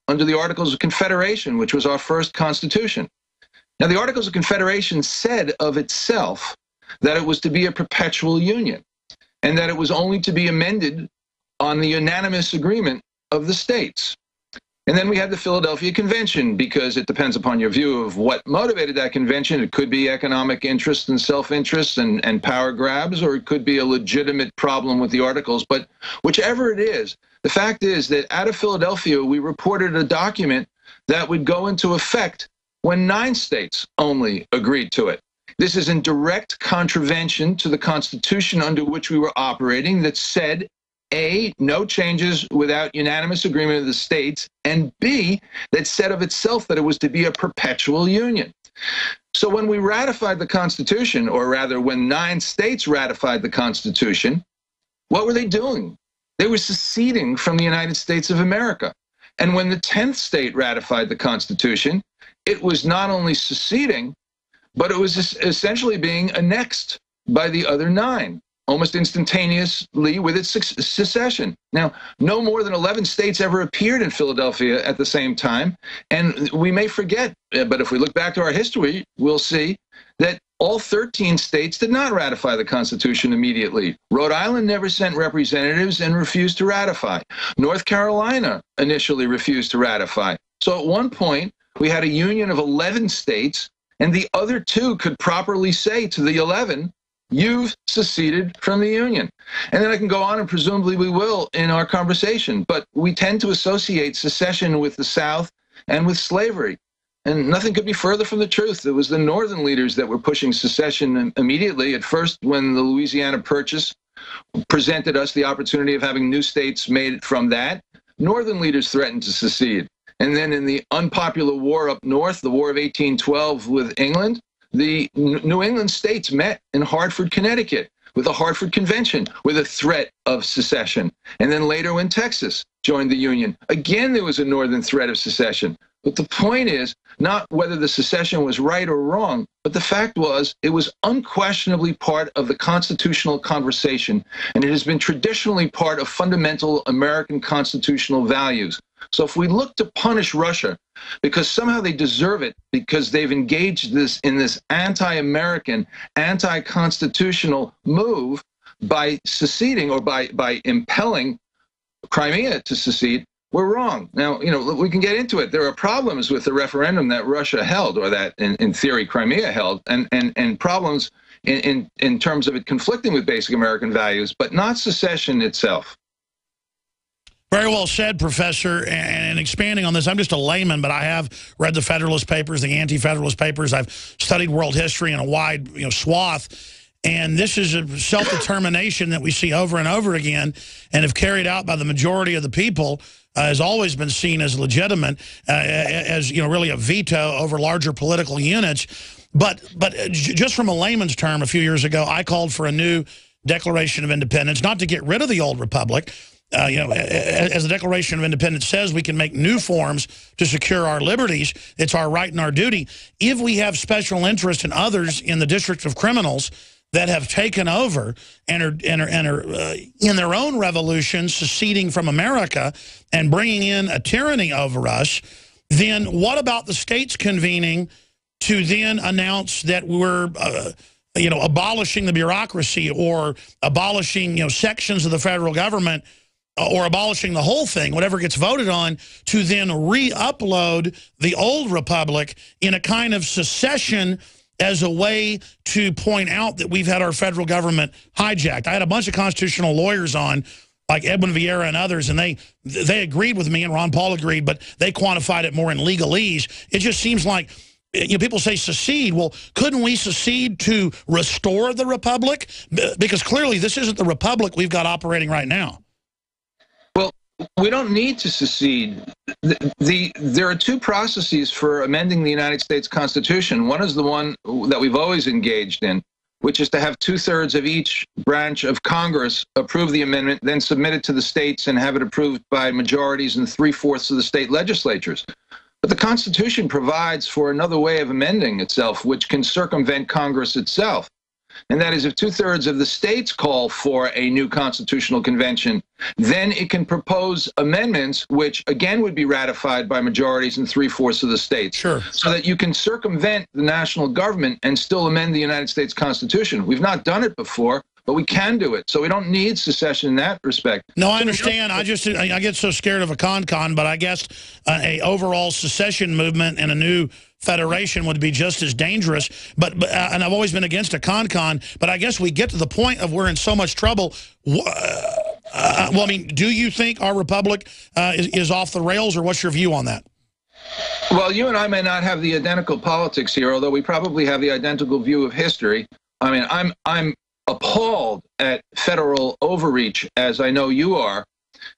under the Articles of Confederation, which was our first constitution. Now, the Articles of Confederation said of itself that it was to be a perpetual union and that it was only to be amended on the unanimous agreement of the states. And then we had the Philadelphia Convention, because it depends upon your view of what motivated that convention. It could be economic interest and self-interest and power grabs, or it could be a legitimate problem with the Articles. But whichever it is, the fact is that out of Philadelphia, we reported a document that would go into effect when 9 states only agreed to it. This is in direct contravention to the Constitution under which we were operating, that said, A, no changes without unanimous agreement of the states, and B, that said of itself that it was to be a perpetual union. So when we ratified the Constitution, or rather when 9 states ratified the Constitution, what were they doing? They were seceding from the United States of America. And when the 10th state ratified the Constitution, it was not only seceding, but it was essentially being annexed by the other 9. Almost instantaneously with its secession. Now, no more than 11 states ever appeared in Philadelphia at the same time, and we may forget, but if we look back to our history, we'll see that all 13 states did not ratify the Constitution immediately. Rhode Island never sent representatives and refused to ratify. North Carolina initially refused to ratify. So at one point, we had a union of 11 states, and the other 2 could properly say to the 11, you've seceded from the Union. And then I can go on, and presumably we will in our conversation, but we tend to associate secession with the South and with slavery. And nothing could be further from the truth. It was the Northern leaders that were pushing secession immediately. At first, when the Louisiana Purchase presented us the opportunity of having new states made from that, Northern leaders threatened to secede. And then in the unpopular war up north, the War of 1812 with England, the New England states met in Hartford, Connecticut, with the Hartford Convention, with a threat of secession. And then later when Texas joined the Union, again there was a northern threat of secession. But the point is not whether the secession was right or wrong, but the fact was it was unquestionably part of the constitutional conversation, and it has been traditionally part of fundamental American constitutional values. So if we look to punish Russia because somehow they deserve it, because they've engaged in this anti-American, anti-constitutional move by seceding, or by impelling Crimea to secede, we're wrong. Now, we can get into it. There are problems with the referendum that Russia held, or that, in theory, Crimea held, and problems in terms of it conflicting with basic American values, but not secession itself. Very well said, Professor. And expanding on this, I'm just a layman, but I have read the Federalist Papers, the Anti-Federalist Papers. I've studied world history in a wide swath. And this is a self-determination that we see over and over again, and if carried out by the majority of the people, has always been seen as legitimate, as really a veto over larger political units. But just from a layman's term, a few years ago, I called for a new Declaration of Independence, not to get rid of the old republic. As the Declaration of Independence says, we can make new forms to secure our liberties. It's our right and our duty. If we have special interest in others in the District of Criminals that have taken over and are in their own revolutions seceding from America and bringing in a tyranny over us, then what about the states convening to then announce that we're abolishing the bureaucracy, or abolishing sections of the federal government, or abolishing the whole thing, whatever gets voted on, to then re-upload the old republic in a kind of secession as a way to point out that we've had our federal government hijacked. I had a bunch of constitutional lawyers on, like Edwin Vieira and others, and they agreed with me, and Ron Paul agreed, but they quantified it more in legalese. It just seems like, people say secede. Well, couldn't we secede to restore the republic? Because clearly this isn't the republic we've got operating right now. We don't need to secede. There are 2 processes for amending the United States Constitution. One is the one that we've always engaged in, which is to have 2/3 of each branch of Congress approve the amendment, then submit it to the states and have it approved by majorities in 3/4 of the state legislatures. But the Constitution provides for another way of amending itself, which can circumvent Congress itself. and that is if 2/3 of the states call for a new constitutional convention, then it can propose amendments which again would be ratified by majorities in 3/4 of the states. Sure. So that you can circumvent the national government and still amend the United States Constitution. We've not done it before, but we can do it. So we don't need secession in that respect. No, I understand. I get so scared of a con, but I guess a overall secession movement and a new federation would be just as dangerous. But and I've always been against a con, but I guess we get to the point of we're in so much trouble. Well, I mean, do you think our republic is off the rails, or what's your view on that? Well, you and I may not have the identical politics here, although we probably have the identical view of history. I mean, I'm appalled at federal overreach, as I know you are.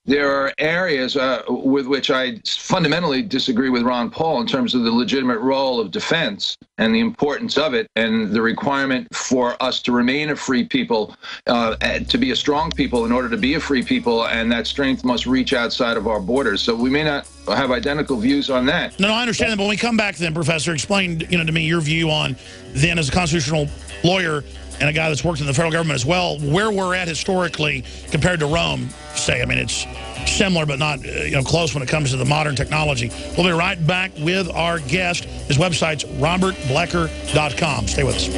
There are areas with which I fundamentally disagree with Ron Paul in terms of the legitimate role of defense and the importance of it, and the requirement for us to remain a free people, to be a strong people in order to be a free people, and that strength must reach outside of our borders. So we may not have identical views on that. No, I understand that, but when we come back then, Professor, explain to me your view on, then as a constitutional lawyer and a guy that's worked in the federal government as well, where we're at historically compared to Rome, say. I mean, it's similar but not close when it comes to the modern technology. We'll be right back with our guest. His website's robertblecker.com. Stay with us.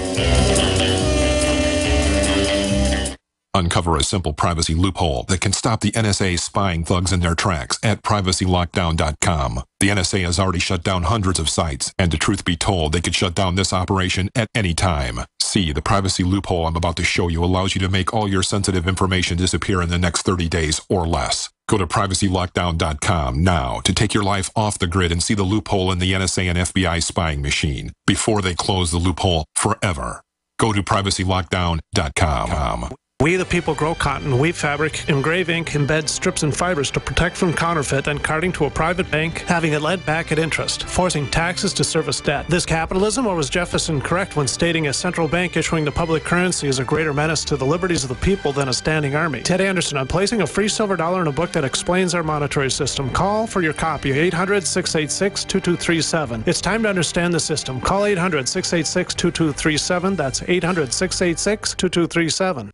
Uncover a simple privacy loophole that can stop the NSA spying thugs in their tracks at privacylockdown.com. The NSA has already shut down hundreds of sites, and the truth be told, they could shut down this operation at any time. See, the privacy loophole I'm about to show you allows you to make all your sensitive information disappear in the next 30 days or less. Go to privacylockdown.com now to take your life off the grid and see the loophole in the NSA and FBI spying machine before they close the loophole forever. Go to privacylockdown.com. We the people grow cotton, weave fabric, engrave ink, embed strips and fibers to protect from counterfeit and carting to a private bank, having it lent back at interest, forcing taxes to service debt. This capitalism, or was Jefferson correct when stating a central bank issuing the public currency is a greater menace to the liberties of the people than a standing army? Ted Anderson, I'm placing a free silver dollar in a book that explains our monetary system. Call for your copy, 800-686-2237. It's time to understand the system. Call 800-686-2237. That's 800-686-2237.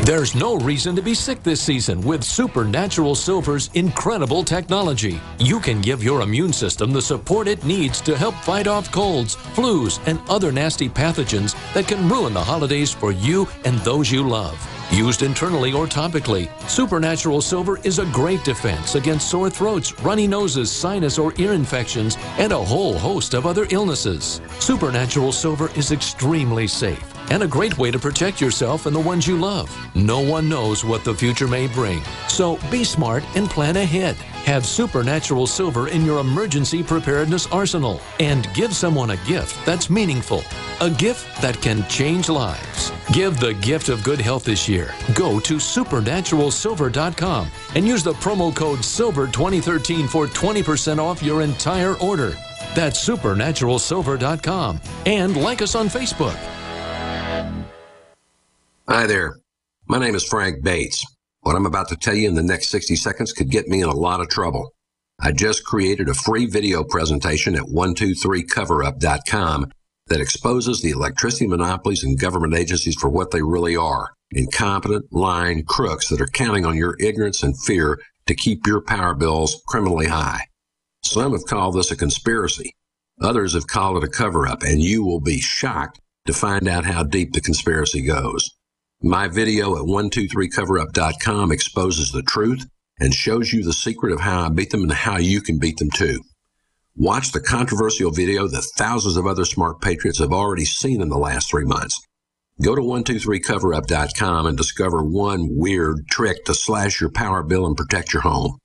There's no reason to be sick this season with Supernatural Silver's incredible technology. You can give your immune system the support it needs to help fight off colds, flus, and other nasty pathogens that can ruin the holidays for you and those you love. Used internally or topically, Supernatural Silver is a great defense against sore throats, runny noses, sinus or ear infections, and a whole host of other illnesses. Supernatural Silver is extremely safe and a great way to protect yourself and the ones you love. No one knows what the future may bring, so be smart and plan ahead. Have Supernatural Silver in your emergency preparedness arsenal and give someone a gift that's meaningful, a gift that can change lives. Give the gift of good health this year. Go to supernaturalsilver.com and use the promo code SILVER2013 for 20% off your entire order. That's supernaturalsilver.com, and like us on Facebook. Hi there. My name is Frank Bates. What I'm about to tell you in the next 60 seconds could get me in a lot of trouble. I just created a free video presentation at 123coverup.com that exposes the electricity monopolies and government agencies for what they really are: incompetent, lying crooks that are counting on your ignorance and fear to keep your power bills criminally high. Some have called this a conspiracy. Others have called it a cover-up, and you will be shocked to find out how deep the conspiracy goes. My video at 123coverup.com exposes the truth and shows you the secret of how I beat them and how you can beat them too. Watch the controversial video that thousands of other smart patriots have already seen in the last 3 months. Go to 123coverup.com and discover one weird trick to slash your power bill and protect your home.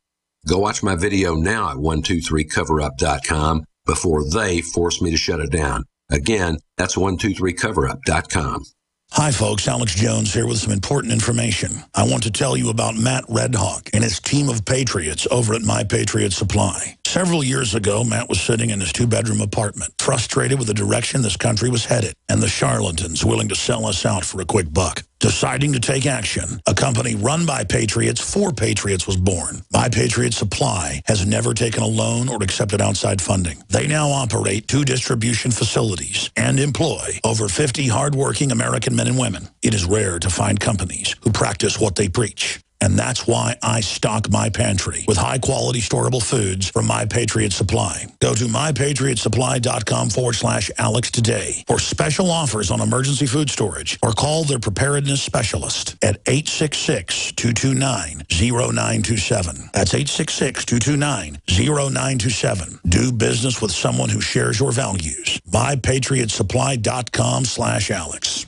Go watch my video now at 123coverup.com before they force me to shut it down. Again, that's 123coverup.com. Hi, folks. Alex Jones here with some important information. I want to tell you about Matt Redhawk and his team of patriots over at My Patriot Supply. Several years ago, Matt was sitting in his 2-bedroom apartment, frustrated with the direction this country was headed and the charlatans willing to sell us out for a quick buck. Deciding to take action, a company run by patriots for patriots was born. My Patriot Supply has never taken a loan or accepted outside funding. They now operate 2 distribution facilities and employ over 50 hardworking American men and women. It is rare to find companies who practice what they preach. And that's why I stock my pantry with high-quality storable foods from My Patriot Supply. Go to mypatriotsupply.com/Alex today for special offers on emergency food storage, or call their preparedness specialist at 866-229-0927. That's 866-229-0927. Do business with someone who shares your values. mypatriotsupply.com/Alex.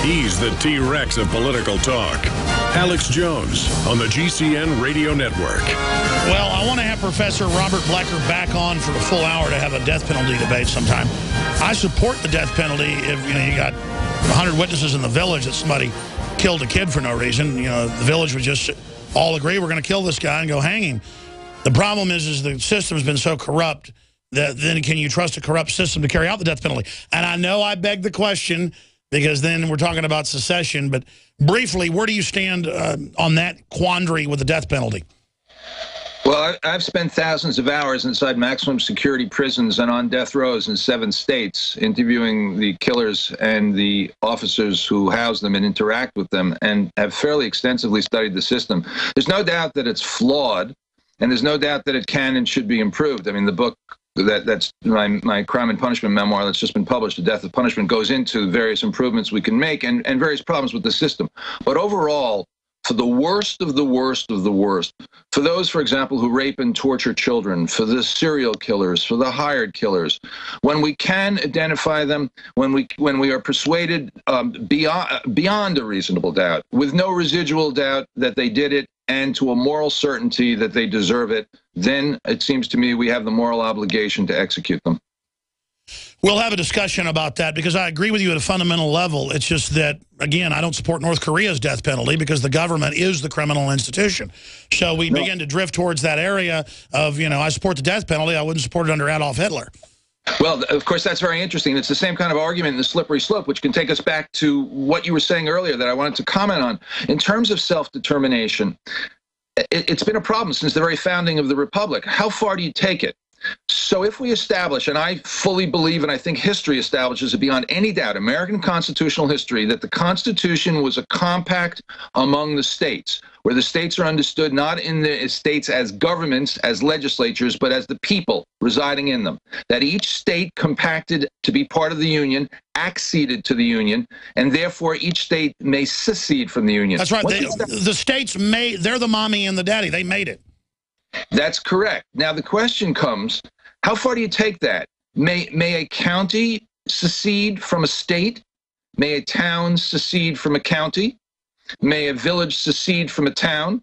He's the T-Rex of political talk. Alex Jones on the GCN Radio Network. Well, I want to have Professor Robert Blecker back on for a full hour to have a death penalty debate sometime. I support the death penalty if you got 100 witnesses in the village that somebody killed a kid for no reason. The village would just all agree we're going to kill this guy and go hang him. The problem is the system's been so corrupt that then can you trust a corrupt system to carry out the death penalty? And I know I beg the question, because then we're talking about secession. But briefly, where do you stand on that quandary with the death penalty? Well, I've spent thousands of hours inside maximum security prisons and on death rows in 7 states, interviewing the killers and the officers who house them and interact with them, and have fairly extensively studied the system. There's no doubt that it's flawed, and there's no doubt that it can and should be improved. I mean, the book that's my crime and punishment memoir that's just been published, The Death of Punishment, goes into various improvements we can make and various problems with the system. But overall, for the worst of the worst of the worst, for those, for example, who rape and torture children, for the serial killers, for the hired killers, when we can identify them, when we are persuaded beyond a reasonable doubt, with no residual doubt that they did it, and to a moral certainty that they deserve it, then it seems to me we have the moral obligation to execute them. We'll have a discussion about that, because I agree with you at a fundamental level. It's just that, again, I don't support North Korea's death penalty because the government is the criminal institution. So we begin to drift towards that area of, I support the death penalty. I wouldn't support it under Adolf Hitler. Well, of course, that's very interesting. It's the same kind of argument in the slippery slope, which can take us back to what you were saying earlier that I wanted to comment on. In terms of self-determination, it's been a problem since the very founding of the Republic. How far do you take it? So if we establish, and I fully believe, and I think history establishes it beyond any doubt, American constitutional history, that the Constitution was a compact among the states, where the states are understood not in the states as governments, as legislatures, but as the people residing in them, that each state compacted to be part of the Union, acceded to the Union, and therefore each state may secede from the Union. That's right. The states they're the mommy and the daddy. They made it. That's correct. Now the question comes, how far do you take that? May a county secede from a state? May a town secede from a county? May a village secede from a town?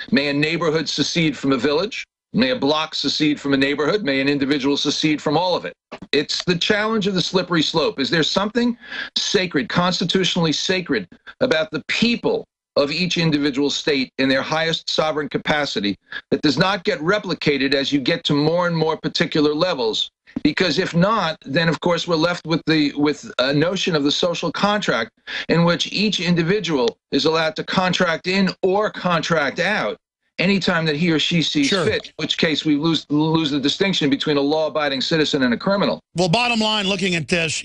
May a neighborhood secede from a village? May a block secede from a neighborhood? May an individual secede from all of it? It's the challenge of the slippery slope. Is there something sacred, constitutionally sacred, about the people of each individual state in their highest sovereign capacity that does not get replicated as you get to more and more particular levels? Because if not, then of course we're left with a notion of the social contract in which each individual is allowed to contract in or contract out anytime that he or she sees fit, in which case we lose the distinction between a law-abiding citizen and a criminal. Well, bottom line, looking at this,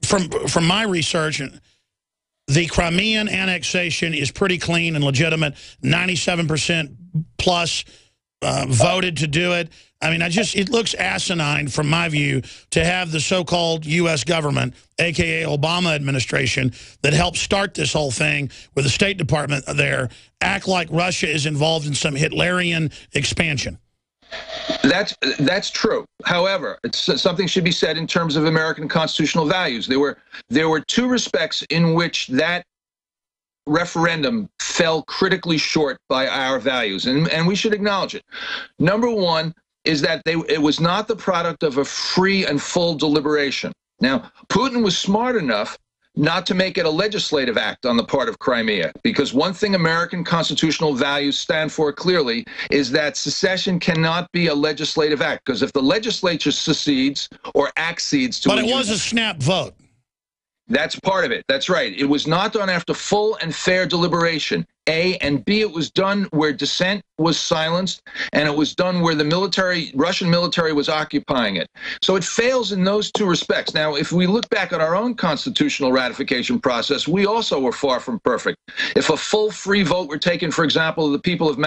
from my research, the Crimean annexation is pretty clean and legitimate. 97% plus voted to do it. I mean, it looks asinine from my view to have the so-called U.S. government, a.k.a. Obama administration, that helped start this whole thing with the State Department there, act like Russia is involved in some Hitlerian expansion. That's true. However, something should be said in terms of American constitutional values. There were 2 respects in which that referendum fell critically short by our values, and we should acknowledge it. Number one is that it was not the product of a free and full deliberation. Now, Putin was smart enough not to make it a legislative act on the part of Crimea, because one thing American constitutional values stand for clearly is that secession cannot be a legislative act, because if the legislature secedes or accedes to But it was a snap vote. That's part of it. That's right. It was not done after full and fair deliberation, A, and B, it was done where dissent was silenced, and it was done where the Russian military was occupying it. So it fails in those two respects. Now, if we look back at our own constitutional ratification process, we also were far from perfect. If a full free vote were taken, for example, of the people of